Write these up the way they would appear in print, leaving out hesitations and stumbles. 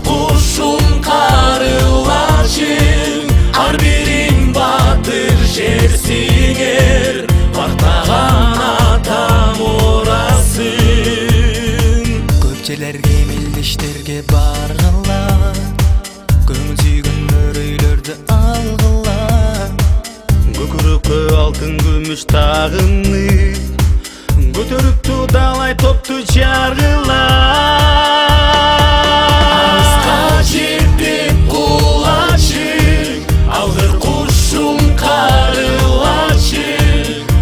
кушум карылачың, ар бириң батыр жерсиңер, бартаган ата мурасың. Көпчелерге мелдештерге баргыла, көңүл сүйгөндөр үйлөрдү алгыла. Көкүрөккө алтын күмүш тагынны көтөрүп тудалай топту чаргыла. Алыска жетип кулачың, алгыр кушум карылачың,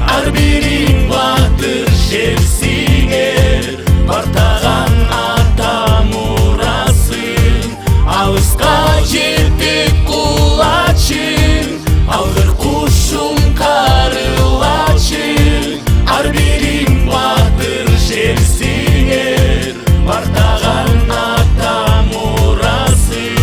ар бириң батыр жерсиңер, бартаган ата мурасың. Алыска жетип кулачың, алгыр кушум карылачың, ар бириң батыр жерсиңер, бартаган ата мурасың.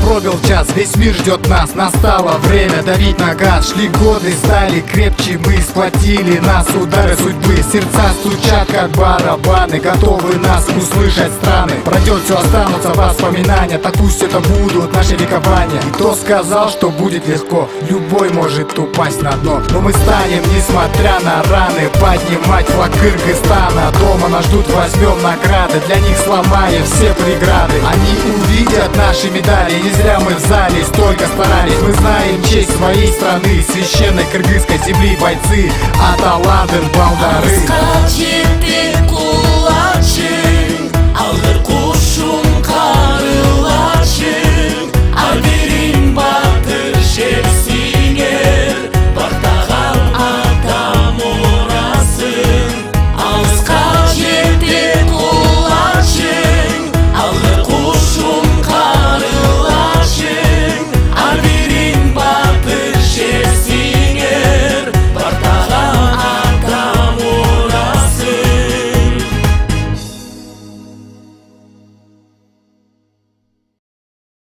Пробил час, весь мир ждет нас, настало время давить на газ. Шли годы, стали крепче, мы схватили нас удары судьбы. Сердца стучат, как барабаны, готовы нас услышать страны. Пройдет все, останутся воспоминания, так пусть это будут наши векования. И кто сказал, что будет легко? Любой может упасть на дно, но мы станем, несмотря на раны, поднимать флаг Кыргызстана. Дома нас ждут, возьмем награды, для них сломаем все преграды. Они увидят наши медали, не зря мы в зале столько старались. Мы знаем честь своей страны, священной кыргызской земли бойцы, Аталадын балдары.